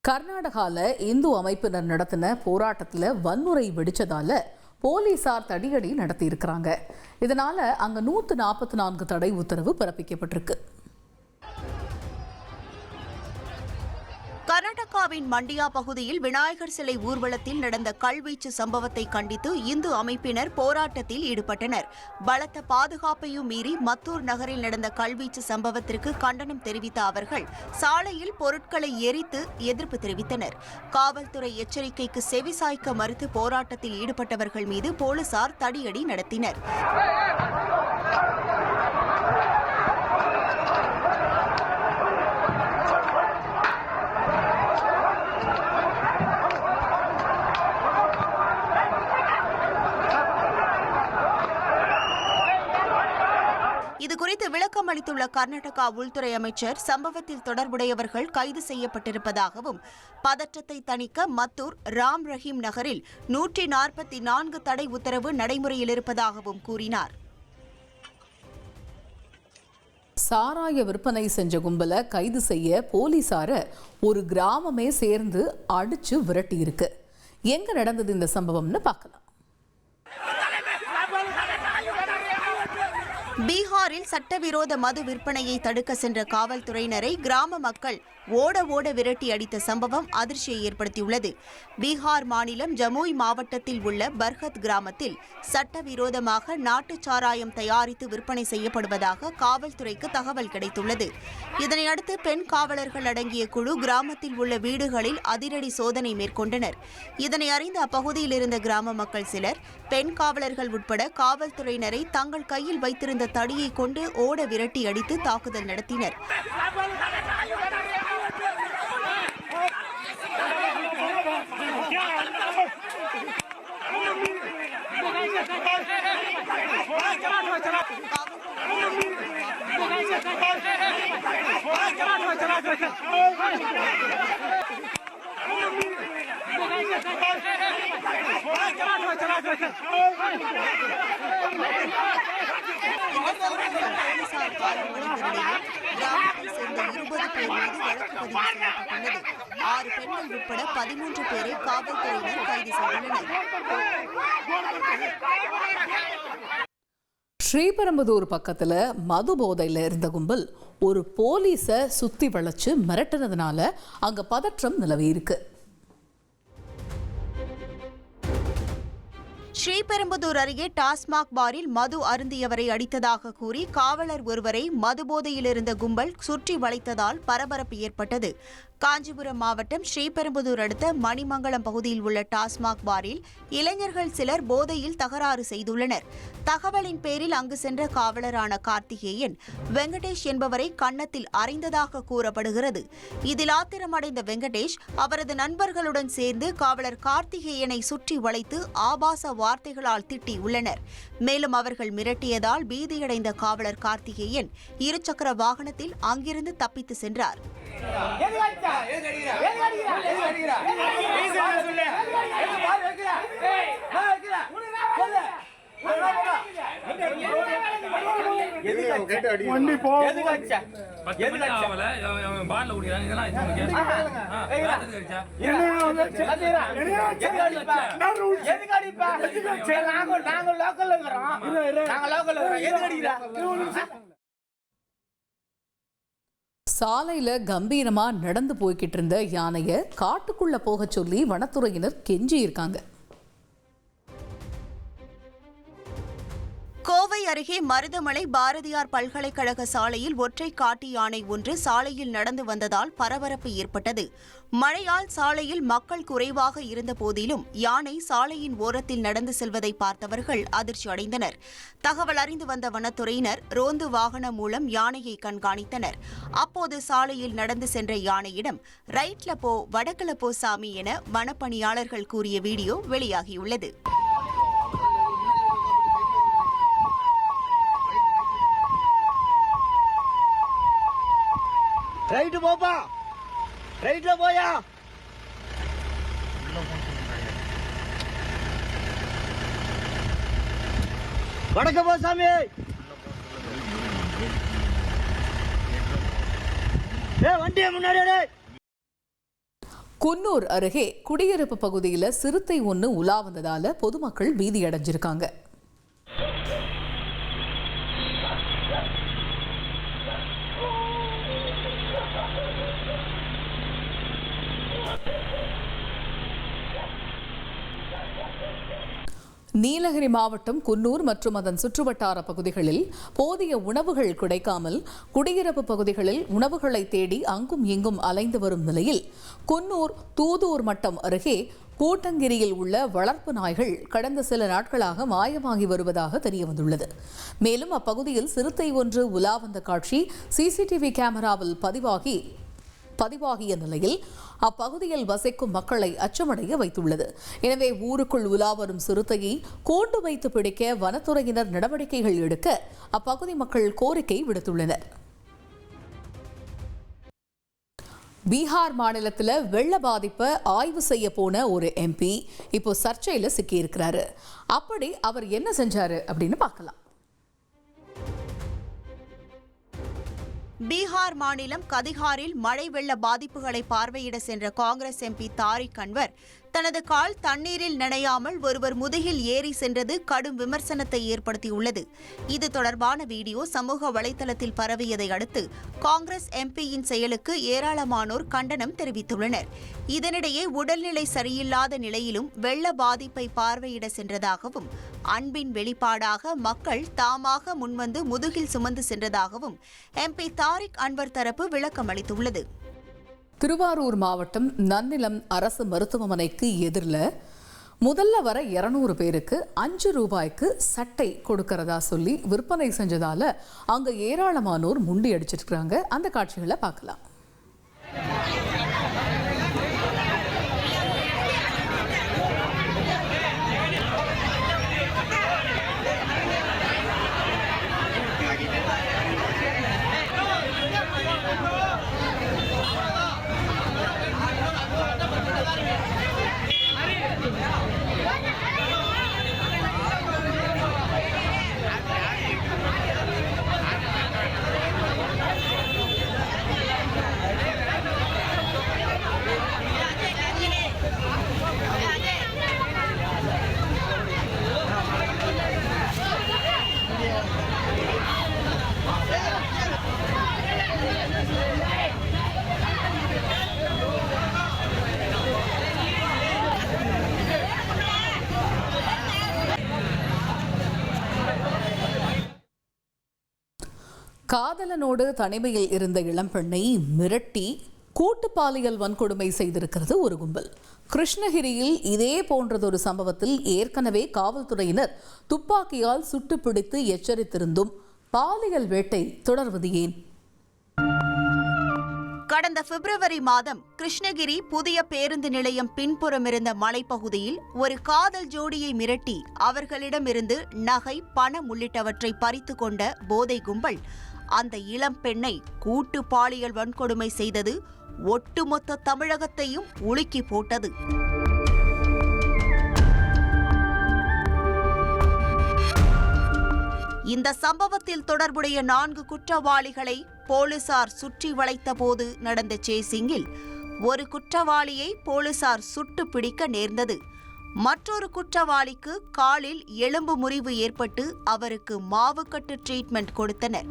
கர்நாடகால இந்து அமைப்பினர் நடத்தின போராட்டத்தில் வன்முறை வெடிச்சதால போலீசார் தடியடி நடத்தியிருக்கிறாங்க. இதனால அங்க 144 தடை உத்தரவு பிறப்பிக்கப்பட்டிருக்கு. கர்நாடகாவின் மண்டியா பகுதியில் விநாயகர் சிலை ஊர்வலத்தில் நடந்த கல்வீச்சு சம்பவத்தை கண்டித்து இந்து அமைப்பினர் போராட்டத்தில் ஈடுபட்டனர். பலத்த பாதுகாப்பையும் மீறி மத்தூர் நகரில் நடந்த கல்வீச்சு சம்பவத்திற்கு கண்டனம் தெரிவித்த அவர்கள் சாலையில் பொருட்களை எரித்து எதிர்ப்பு தெரிவித்தனர். காவல்துறை எச்சரிக்கைக்கு செவிசாய்க்க மறுத்து போராட்டத்தில் ஈடுபட்டவர்கள் மீது போலீசார் தடியடி நடத்தினர். இதுகுறித்து விளக்கம் அளித்துள்ள கர்நாடகா உள்துறை அமைச்சர், சம்பவத்தில் தொடர்புடையவர்கள் கைது செய்யப்பட்டிருப்பதாகவும் பதற்றத்தை தணிக்க மத்தூர் ராம் ரஹீம் நகரில் 144 தடை உத்தரவு நடைமுறையில் இருப்பதாகவும் கூறினார். சாராய விற்பனை செஞ்ச கும்பலை கைது செய்ய போலீசார ஒரு கிராமமே சேர்ந்து அடிச்சு விரட்டி இருக்கு. எங்க நடந்தது இந்த சம்பவம்னு பார்க்கலாம். பீகாரில் சட்டவிரோத மது விற்பனையை தடுக்க சென்ற காவல்துறையினரை கிராம மக்கள் ஓட விரட்டி அடித்த சம்பவம் அதிர்ச்சியை ஏற்படுத்தியுள்ளது. பீகார் மாநிலம் ஜமுய் மாவட்டத்தில் உள்ள பர்ஹத் கிராமத்தில் சட்டவிரோதமாக நாட்டு சாராயம் தயாரித்து விற்பனை செய்யப்படுவதாக காவல்துறைக்கு தகவல் கிடைத்துள்ளது. இதனையடுத்து பெண் காவலர்கள் அடங்கிய குழு கிராமத்தில் உள்ள வீடுகளில் அதிரடி சோதனை மேற்கொண்டனர். இதனை அறிந்த அப்பகுதியில் இருந்த கிராம மக்கள் சிலர் பெண் காவலர்கள் உட்பட காவல்துறையினரை தங்கள் கையில் வைத்திருந்த தடியை கொண்டு ஓட விரட்டி அடித்து தாக்குதல் நடத்தினர். போலீசார் கிராமத்தில் சேர்ந்த 20 பேர் மீது வழக்கு பதிவு செய்யப்பட்டுள்ளது. 6 பெண்கள் உட்பட 13 பேரை காவல்துறையினர் கைது செய்துள்ளனர். ஸ்ரீபெரும்புதூர் பக்கத்துல மது போதையில இருந்த கும்பல் ஒரு போலீஸை சுத்தி வளைச்சு மிரட்டினதுனால அங்க பதற்றம் நிலவி இருக்கு. ஸ்ரீபெரும்புதூர் அருகே டாஸ்மாக் பாரில் மது அருந்தியவரை அடித்ததாக கூறி காவலர் ஒருவரை மது போதையில் இருந்த கும்பல் சுற்றி வளைத்ததால் பரபரப்பு ஏற்பட்டது. காஞ்சிபுரம் மாவட்டம் ஸ்ரீபெரும்புதூர் அடுத்த மணிமங்கலம் பகுதியில் உள்ள டாஸ்மாக் பாரில் இளைஞர்கள் சிலர் போதையில் தகராறு செய்துள்ளனர். தகவலின் பேரில் அங்கு சென்ற காவலரான கார்த்திகேயன் வெங்கடேஷ் என்பவரை கன்னத்தில் அறைந்ததாக கூறப்படுகிறது. இதில் ஆத்திரமடைந்த வெங்கடேஷ் அவரது நண்பர்களுடன் சேர்ந்து காவலர் கார்த்திகேயனை சுற்றி வளைத்து ஆபாச வார்த்தைகளால் திட்டியுள்ளனர். மேலும் அவர்கள் மிரட்டியதால் பீதியடைந்த காவலர் கார்த்திகேயன் இருசக்கர வாகனத்தில் அங்கிருந்து தப்பித்து சென்றார். சாலையில கம்பீரமா நடந்து போய்கிட்டு இருந்த யானைய காட்டுக்குள்ள போக சொல்லி வனத்துறையினர் கெஞ்சி இருக்காங்க. கோவை அருகே மருதமலை பாரதியார் பல்கலைக்கழக சாலையில் ஒற்றை காட்டு யானை ஒன்று சாலையில் நடந்து வந்ததால் பரபரப்பு ஏற்பட்டது. மழையால் சாலையில் மக்கள் குறைவாக இருந்த போதிலும் யானை சாலையின் ஓரத்தில் நடந்து செல்வதை பார்த்தவர்கள் அதிர்ச்சி அடைந்தனர். தகவல் அறிந்து வந்த வனத்துறையினர் ரோந்து வாகனம் மூலம் யானையை கண்காணித்தனர். அப்போது சாலையில் நடந்து சென்ற யானையிடம் ரைட்ல போ வடக்குல போ சாமி என வனப்பணியாளர்கள் கூறிய வீடியோ வெளியாகியுள்ளது. ரைட்டு போப்பா, ரைட்ல போயா, வடக்க போ சாமி. வண்டியை முன்னாடி குன்னூர் அருகே குடியிருப்பு பகுதியில் சிறுத்தை ஒன்று உலா வந்ததால பொதுமக்கள் பீதியடைஞ்சிருக்காங்க. நீலகிரி மாவட்டம் குன்னூர் மற்றும் அதன் சுற்றுவட்டார பகுதிகளில் போதிய உணவுகள் கிடைக்காமல் குடியிருப்பு பகுதிகளில் உணவுகளை தேடி அங்கும் இங்கும் அலைந்து வரும் நிலையில் குன்னூர் தூதூர் மட்டம் அருகே கூட்டங்கிரியில் உள்ள வளர்ப்பு நாய்கள் கடந்த சில நாட்களாக மாயமாகி வருவதாக தெரியவந்துள்ளது. மேலும் அப்பகுதியில் சிறுத்தை ஒன்று உலா வந்த காட்சி சிசிடிவி கேமராவில் பதிவாகிய நிலையில் அப்பகுதியில் வசிக்கும் மக்களை அச்சமடைய வைத்துள்ளது. எனவே ஊருக்குள் உலா வரும் சிறுத்தையை கூண்டு வைத்து பிடிக்க வனத்துறையினர் நடவடிக்கைகள் எடுக்க அப்பகுதி மக்கள் கோரிக்கை விடுத்துள்ளனர். பீகார் மாநிலத்தில் வெள்ள பாதிப்பை ஆய்வு செய்ய போன ஒரு எம்பி இப்போ சர்ச்சையில் சிக்கியிருக்கிறாரு. அப்படி அவர் என்ன செஞ்சாரு அப்படின்னு பார்க்கலாம். பீகார் மாநிலம் கதிஹாரில் மழை வெள்ள பாதிப்புகளை பார்வையிட சென்ற காங்கிரஸ் எம்பி தாரிக் அன்வர் தனது கால் தண்ணீரில் நனையாமல் ஒருவர் முதுகில் ஏறி சென்றது கடும் விமர்சனத்தை ஏற்படுத்தியுள்ளது. இது தொடர்பான வீடியோ சமூக வலைதளத்தில் பரவியதை அடுத்து காங்கிரஸ் எம்பியின் செயலுக்கு ஏராளமானோர் கண்டனம் தெரிவித்துள்ளனர். இதனிடையே உடல்நிலை சரியில்லாத நிலையிலும் வெள்ள பாதிப்பை பார்வையிட சென்றதாகவும் அன்பின் வெளிப்பாடாக மக்கள் தாமாக முன்வந்து முதுகில் சுமந்து சென்றதாகவும் எம்பி தாரிக் அன்வர் தரப்பு விளக்கம் அளித்துள்ளது. திருவாரூர் மாவட்டம் நன்னிலம் அரசு மருத்துவமனைக்கு எதிரில் முதல்ல வர 200 பேருக்கு 5 ரூபாய்க்கு சட்டை கொடுக்கறதா சொல்லி விற்பனை செஞ்சதால அங்க ஏராளமானோர் முண்டி அடிச்சிருக்காங்க. அந்த காட்சிகளை பார்க்கலாம். காதலனோடு தனிமையில் இருந்த இளம்பெண்ணை மிரட்டி கூட்டு பாலியல் வன்கொடுமை செய்திருக்கிறது ஒரு கும்பல். கிருஷ்ணகிரியில் இதே போன்றதொரு சம்பவத்தில் ஏற்கனவே காவல்துறையினர் துப்பாக்கியால் சுட்டு பிடித்து எச்சரித்திருந்தும் பாலியல் வேட்டை தொடர்வது ஏன்? கடந்த பிப்ரவரி மாதம் கிருஷ்ணகிரி புதிய பேருந்து நிலையம் பின்புறம் இருந்த மலைப்பகுதியில் ஒரு காதல் ஜோடியை மிரட்டி அவர்களிடமிருந்து நகை, பணம் உள்ளிட்டவற்றை பறித்து கொண்ட போதை கும்பல் அந்த இளம் பெண்ணை கூட்டு பாலியல் வன்கொடுமை செய்தது ஒட்டுமொத்த தமிழகத்தையும் உலுக்கி போட்டது. இந்த சம்பவத்தில் தொடர்புடைய 4 குற்றவாளிகளை போலீசார் சுற்றி வளைத்த போது நடந்த சேசிங்கில் ஒரு குற்றவாளியை போலீசார் சுட்டு பிடிக்க நேர்ந்தது. மற்றொரு குற்றவாளிக்கு காலில் எலும்பு முறிவு ஏற்பட்டு அவருக்கு மாவுக்கட்டு ட்ரீட்மெண்ட் கொடுத்தனர்.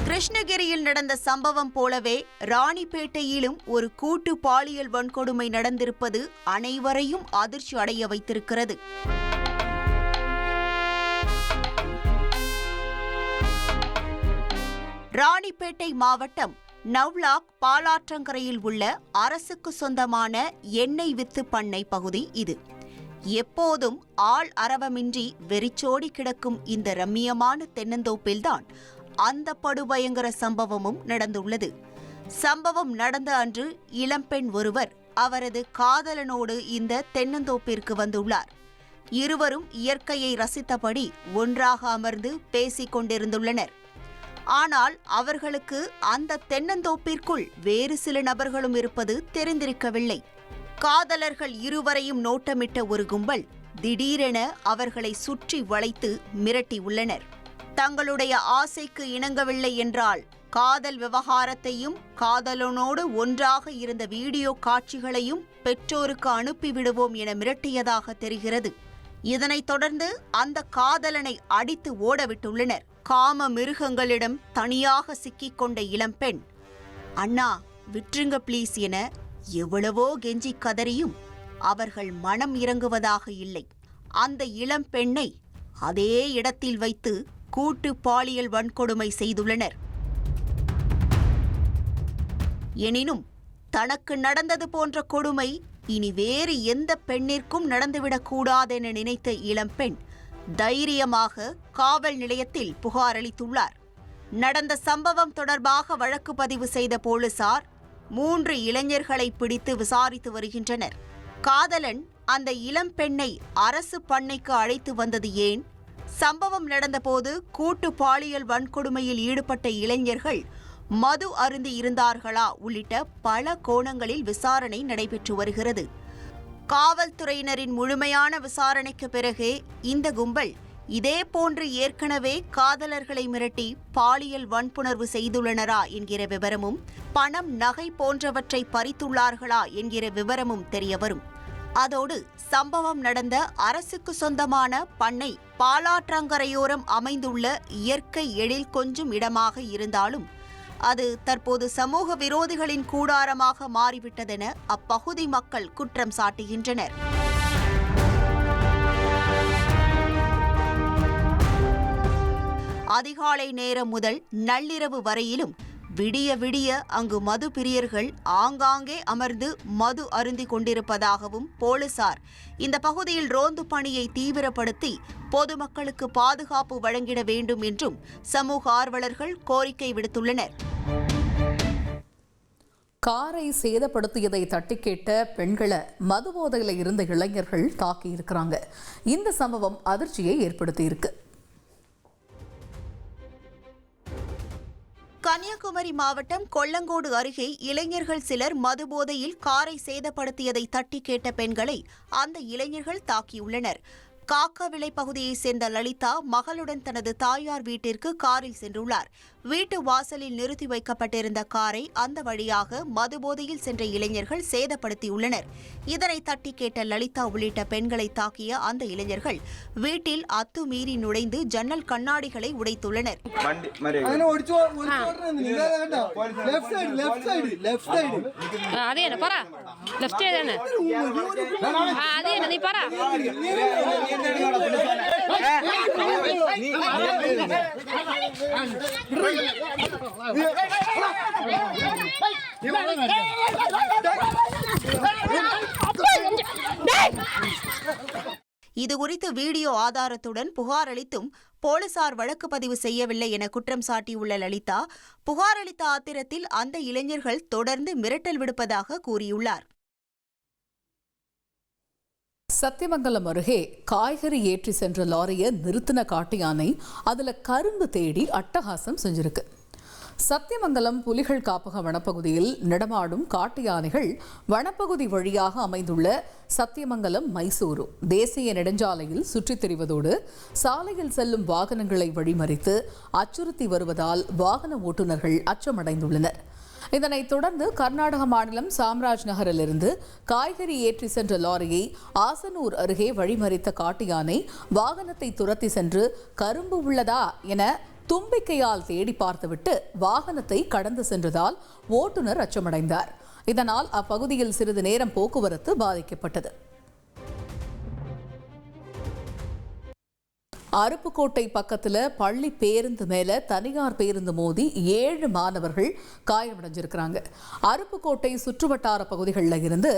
கிருஷ்ணகிரியில் நடந்த சம்பவம் போலவே ராணிப்பேட்டையிலும் ஒரு கூட்டு பாலியல் வன்கொடுமை நடந்திருப்பது அனைவரையும் அதிர்ச்சி அடைய வைத்திருக்கிறது. ராணிப்பேட்டை மாவட்டம் நவ்லாக் பாலாற்றங்கரையில் உள்ள அரசுக்கு சொந்தமான எண்ணெய் வித்து பண்ணை பகுதி இது. எப்போதும் ஆள் அரவமின்றி வெறிச்சோடி கிடக்கும் இந்த ரம்மியமான தென்னந்தோப்பில்தான் அந்த படுபயங்கர சம்பவமும் நடந்துள்ளது. சம்பவம் நடந்த அன்று இளம்பெண் ஒருவர் அவரது காதலனோடு இந்த தென்னந்தோப்பிற்கு வந்துள்ளார். இருவரும் இயற்கையை ரசித்தபடி ஒன்றாக அமர்ந்து பேசிக் கொண்டிருந்துள்ளனர். ஆனால் அவர்களுக்கு அந்த தென்னந்தோப்பிற்குள் வேறு சில நபர்களும் இருப்பது தெரிந்திருக்கவில்லை. காதலர்கள் இருவரையும் நோட்டமிட்ட ஒரு கும்பல் திடீரென அவர்களை சுற்றி வளைத்து மிரட்டியுள்ளனர். தங்களுடைய ஆசைக்கு இணங்கவில்லை என்றால் காதல் விவகாரத்தையும் காதலனோடு ஒன்றாக இருந்த வீடியோ காட்சிகளையும் பெற்றோருக்கு அனுப்பிவிடுவோம் என மிரட்டியதாக தெரிகிறது. இதனைத் தொடர்ந்து அந்த காதலனை அடித்து ஓடவிட்டுள்ளனர். காம மிருகங்களிடம் தனியாக சிக்கிக்கொண்ட இளம்பெண் அண்ணா விட்டுருங்க ப்ளீஸ் என எவ்வளவோ கெஞ்சி கதறியும் அவர்கள் மனம் இறங்குவதாக இல்லை. அந்த இளம்பெண்ணை அதே இடத்தில் வைத்து கூட்டு பாலியல் வன்கொடுமை செய்துள்ளனர். எனினும் தனக்கு நடந்தது போன்ற கொடுமை இனி வேறு எந்த பெண்ணிற்கும் நடந்துவிடக்கூடாதென நினைத்த இளம்பெண் தைரியமாக காவல் நிலையத்தில் புகார் அளித்துள்ளார். நடந்த சம்பவம் தொடர்பாக வழக்கு பதிவு செய்த போலீசார் 3 இளைஞர்களை பிடித்து விசாரித்து வருகின்றனர். காதலன் அந்த இளம்பெண்ணை அரசு பண்ணைக்கு அழைத்து வந்தது ஏன்? சம்பவம் நடந்தபோது கூட்டு பாலியல் வன்கொடுமையில் ஈடுபட்ட இளைஞர்கள் மது அருந்தி இருந்தார்களா உள்ளிட்ட பல கோணங்களில் விசாரணை நடைபெற்று வருகிறது. காவல்துறையினரின் முழுமையான விசாரணைக்கு பிறகே இந்த கும்பல் இதேபோன்று ஏற்கனவே காதலர்களை மிரட்டி பாலியல் வன்புணர்வு செய்துள்ளனரா என்கிற விவரமும் பணம் நகை போன்றவற்றை பறித்துள்ளார்களா என்கிற விவரமும் தெரியவரும். அதோடு சம்பவம் நடந்த அரசுக்கு சொந்தமான பண்ணை பாலாற்றங்கரையோரம் அமைந்துள்ள இயற்கை எழில் கொஞ்சும் இடமாக இருந்தாலும் அது தற்போது சமூக விரோதிகளின் கூடாரமாக மாறிவிட்டதென அப்பகுதி மக்கள் குற்றம் சாட்டுகின்றனர். அதிகாலை நேரம் முதல் நள்ளிரவு வரையிலும் விடிய விடிய அங்கு மது பிரியர்கள் ஆங்காங்கே அமர்ந்து மது அருந்தி கொண்டிருப்பதாகவும் போலீசார் இந்த பகுதியில் ரோந்து பணியை தீவிரப்படுத்தி பொதுமக்களுக்கு பாதுகாப்பு வழங்கிட வேண்டும் என்றும் சமூக ஆர்வலர்கள் கோரிக்கை விடுத்துள்ளனர். காரை சேதப்படுத்தியதை தட்டி கேட்ட பெண்களை மதுபோதையில் இருந்த இளைஞர்கள் தாக்கியிருக்கிறாங்க. இந்த சம்பவம் அதிர்ச்சியை ஏற்படுத்தியிருக்கு. கன்னியாகுமரி மாவட்டம் கொல்லங்கோடு அருகே இளைஞர்கள் சிலர் மதுபோதையில் காரை சேதப்படுத்தியதை தட்டி கேட்ட பெண்களை அந்த இளைஞர்கள் தாக்கியுள்ளனர். காக்காவிளை பகுதியைச் சேர்ந்த லலிதா மகளுடன் தனது தாயார் வீட்டிற்கு காரில் சென்றுள்ளார். வீட்டு வாசலில் நிறுத்தி வைக்கப்பட்டிருந்த காரை அந்த வழியாக மதுபோதையில் சென்ற இளைஞர்கள் சேதப்படுத்தியுள்ளனர். இதனை தட்டி கேட்ட லலிதா உள்ளிட்ட பெண்களை தாக்கிய அந்த இளைஞர்கள் வீட்டில் அத்துமீறி நுழைந்து ஜன்னல் கண்ணாடிகளை உடைத்துள்ளனர். இதுகுறித்து வீடியோ ஆதாரத்துடன் புகார் அளித்தும் போலீசார் வழக்கு பதிவு செய்யவில்லை என குற்றம் சாட்டியுள்ள லலிதா, புகார் அளித்த ஆத்திரத்தில் அந்த இளைஞர்கள் தொடர்ந்து மிரட்டல் விடுப்பதாக கூறியுள்ளார். சத்தியமங்கலம் அருகே காய்கறி ஏற்றி சென்ற லாரியை நிறுத்தின காட்டு யானை அதுல கரும்பு தேடி அட்டகாசம் செஞ்சிருக்கு. சத்தியமங்கலம் புலிகள் காப்பக வனப்பகுதியில் நடமாடும் காட்டு யானைகள் வனப்பகுதி வழியாக அமைந்துள்ள சத்தியமங்கலம் மைசூரு தேசிய நெடுஞ்சாலையில் சுற்றித் திரிவதோடு சாலையில் செல்லும் வாகனங்களை வழிமறித்து அச்சுறுத்தி வருவதால் வாகன ஓட்டுநர்கள் அச்சமடைந்துள்ளனர். இதனைத் தொடர்ந்து கர்நாடக மாநிலம் சாம்ராஜ் நகரிலிருந்து காய்கறி ஏற்றி சென்ற லாரியை ஆசனூர் அருகே வழிமறித்த காட்டு யானை வாகனத்தை துரத்தி சென்று கரும்பு உள்ளதா என தும்பிக்கையால் தேடி பார்த்துவிட்டு வாகனத்தை கடந்து சென்றதால் ஓட்டுநர் அச்சமடைந்தார். இதனால் அப்பகுதியில் சிறிது நேரம் போக்குவரத்து பாதிக்கப்பட்டது. அருப்புக்கோட்டை பக்கத்துல பள்ளி பேருந்து மேல தனியார் பேருந்து மோதி 7 மாணவர்கள் காயமடைஞ்சிருக்கிறாங்க. அருப்புக்கோட்டை சுற்றுவட்டார பகுதிகளில் இருந்து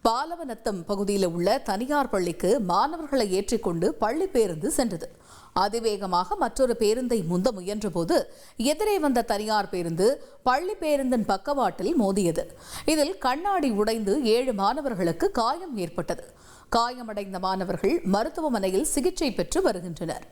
பாலவனத்தம் பகுதியில் உள்ள தனியார் பள்ளிக்கு மாணவர்களை ஏற்றிக்கொண்டு பள்ளி பேருந்து சென்றது. அதிவேகமாக மற்றொரு பேருந்தை முந்த முயன்றபோது எதிரே வந்த தனியார் பேருந்து பள்ளி பேருந்தின் பக்கவாட்டில் மோதியது. இதில் கண்ணாடி உடைந்து 7 மாணவர்களுக்கு காயம் ஏற்பட்டது. காயமடைந்த மாணவர்கள் மருத்துவமனையில் சிகிச்சை பெற்று வருகின்றனர்.